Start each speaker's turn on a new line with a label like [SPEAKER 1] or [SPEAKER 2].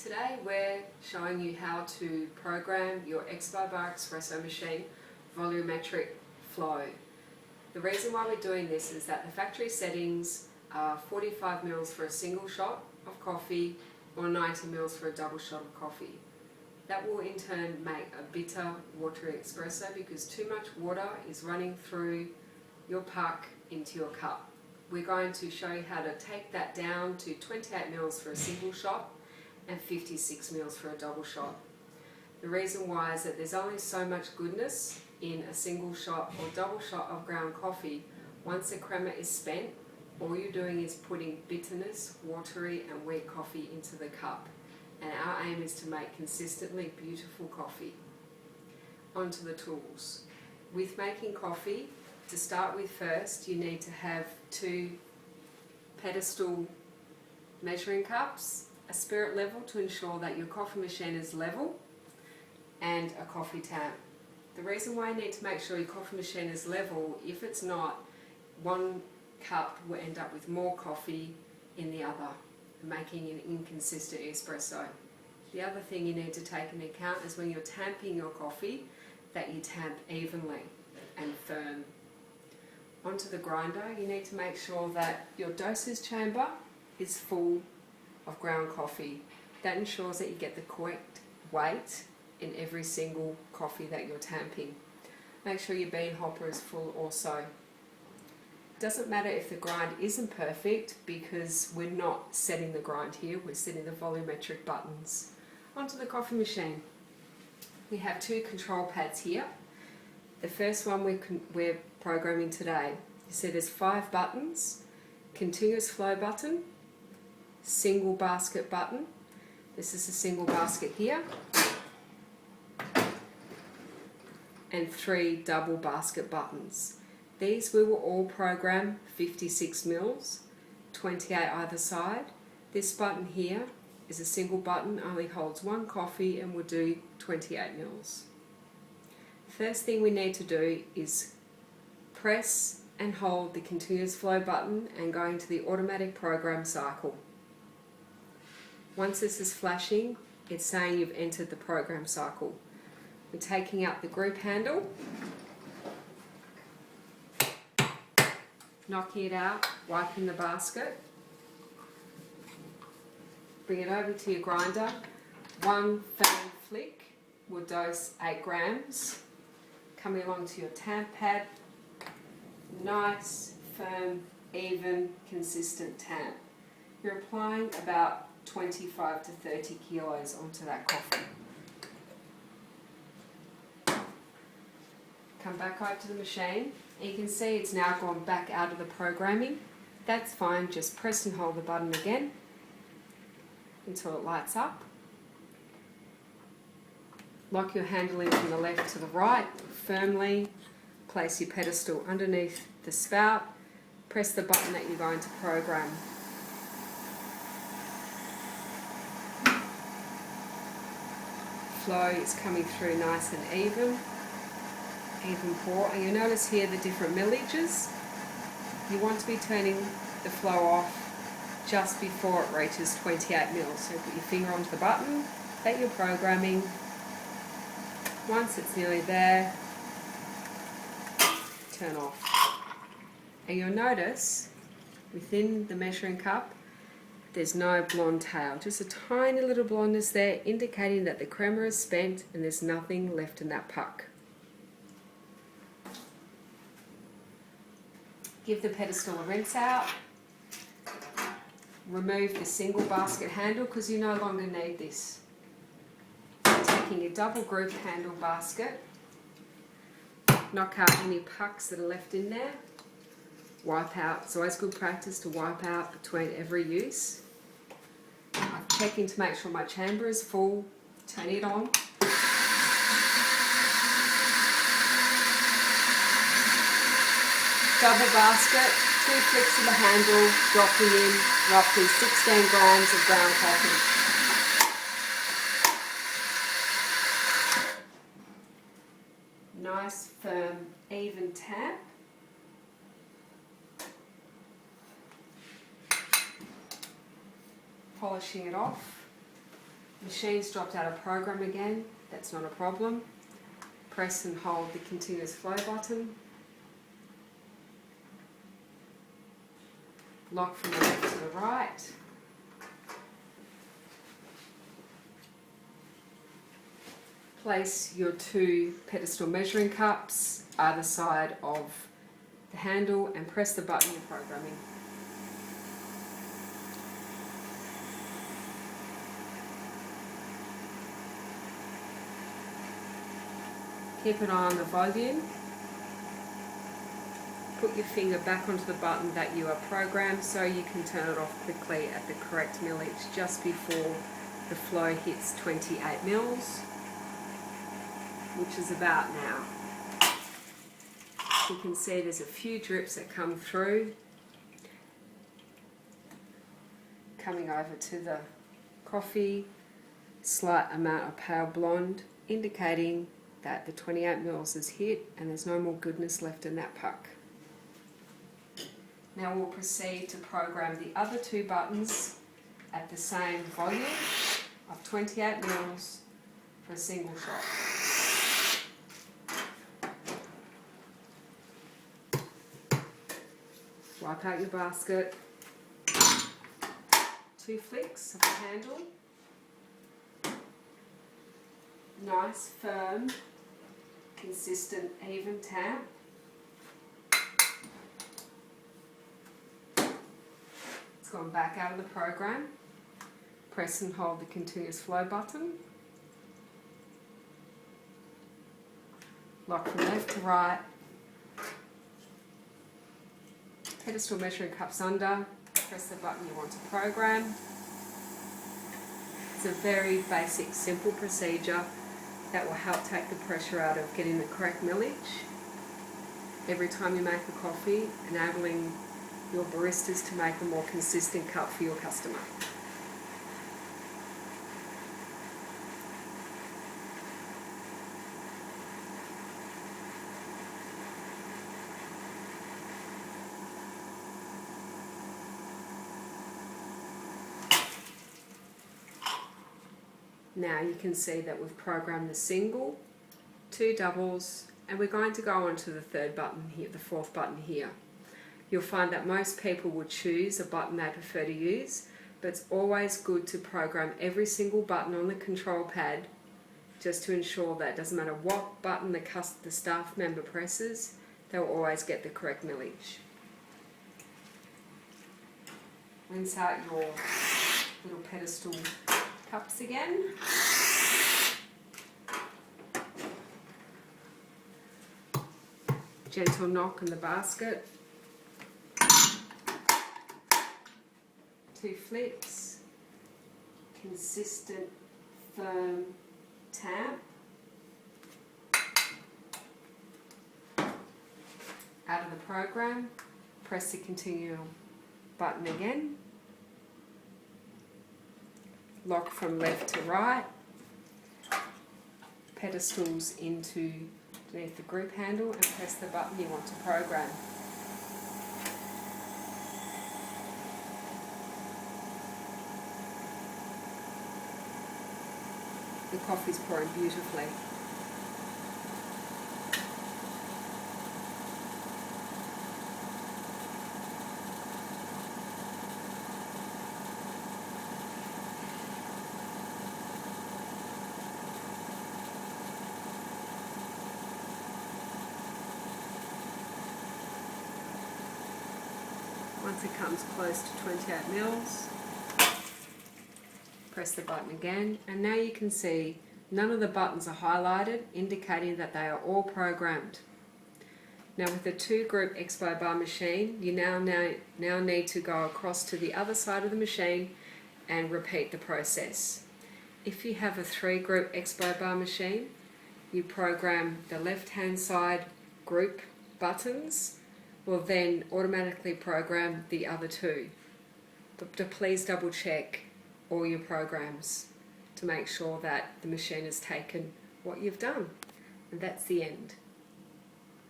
[SPEAKER 1] Today we're showing you how to program your Expobar Espresso Machine volumetric flow. The reason why we're doing this is that the factory settings are 45 mils for a single shot of coffee or 90 mils for a double shot of coffee. That will in turn make a bitter, watery espresso because too much water is running through your puck into your cup. We're going to show you how to take that down to 28 mils for a single shot and 56 mils for a double shot. The reason why is that there's only so much goodness in a single shot or double shot of ground coffee. Once the crema is spent, all you're doing is putting bitterness, watery and weak coffee into the cup. And our aim is to make consistently beautiful coffee. Onto the tools. With making coffee, to start with first, you need to have 2 pedestal measuring cups, a spirit level to ensure that your coffee machine is level, and a coffee tap. The reason why you need to make sure your coffee machine is level, if it's not, one cup will end up with more coffee in the other, making an inconsistent espresso. The other thing you need to take into account is when you're tamping your coffee, that you tamp evenly and firm. Onto the grinder, you need to make sure that your dosage chamber is full of ground coffee. That ensures that you get the correct weight in every single coffee that you're tamping. Make sure your bean hopper is full also. It doesn't matter if the grind isn't perfect because we're not setting the grind here, we're setting the volumetric buttons. Onto the coffee machine. We have 2 control pads here. The first one we're programming today. You see there's 5 buttons: continuous flow button, single basket button. This is a single basket here. And 3 double basket buttons. These we will all program 56 mils, 28 either side. This button here is a single button, only holds 1 coffee and will do 28 mils. First thing we need to do is press and hold the continuous flow button and go into the automatic program cycle. Once this is flashing, it's saying you've entered the program cycle. We're taking out the group handle, knocking it out, wiping the basket, bring it over to your grinder. 1 fan flick will dose 8 grams. Coming along to your tamp pad, nice, firm, even, consistent tamp. You're applying about 25 to 30 kilos onto that coffee. Come back over to the machine. You can see it's now gone back out of the programming. That's fine, just press and hold the button again until it lights up. Lock your handle in from the left to the right, firmly place your pedestal underneath the spout, press the button that you're going to program. Flow is coming through nice and even pour, and you'll notice here the different millages. You want to be turning the flow off just before it reaches 28 mils. So put your finger onto the button that you're programming. Once it's nearly there, turn off. And you'll notice within the measuring cup there's no blonde tail, just a tiny little blondness there, indicating that the crema is spent and there's nothing left in that puck. Give the pedestal a rinse out. Remove the single basket handle because you no longer need this. Taking your double group handle basket, knock out any pucks that are left in there, wipe out. It's always good practice to wipe out between every use. I'm checking to make sure my chamber is full, turn it on. Double basket, 2 flicks of the handle, dropping in roughly 16 grams of ground coffee. Nice, firm, even tap. Polishing it off. Machine's dropped out of program again, that's not a problem. Press and hold the continuous flow button. Lock from the left to the right. Place your two pedestal measuring cups either side of the handle and press the button you're programming. Keep an eye on the volume. Put your finger back onto the button that you are programmed so you can turn it off quickly at the correct millage just before the flow hits 28 mils, which is about now. You can see there's a few drips that come through, coming over to the coffee, slight amount of pale blonde, indicating that the 28 mils is hit and there's no more goodness left in that puck. Now we'll proceed to program the other two buttons at the same volume of 28 mils for a single shot. Wipe out your basket, 2 flicks of the handle, nice, firm, consistent, even tap. It's gone back out of the program. Press and hold the continuous flow button. Lock from left to right. Pedestal measuring cups under. Press the button you want to program. It's a very basic, simple procedure that will help take the pressure out of getting the correct millage every time you make a coffee, enabling your baristas to make a more consistent cup for your customer. Now you can see that we've programmed the single, 2 doubles, and we're going to go on to the third button here, the fourth button here. You'll find that most people would choose a button they prefer to use, but it's always good to program every single button on the control pad just to ensure that it doesn't matter what button the staff member presses, they'll always get the correct millage. Rinse out your little pedestal cups again. Gentle knock in the basket. 2 flicks. Consistent, firm tap. Out of the program, press the continue button again. Lock from left to right, pedestals into beneath the group handle and press the button you want to program. The coffee's pouring beautifully. Once it comes close to 28 mils, press the button again, and now you can see none of the buttons are highlighted, indicating that they are all programmed. Now with the 2-group Expobar machine, you now need to go across to the other side of the machine and repeat the process. If you have a 3-group Expobar machine, you program the left-hand side group buttons, will then automatically program the other 2. But please double check all your programs to make sure that the machine has taken what you've done. And that's the end.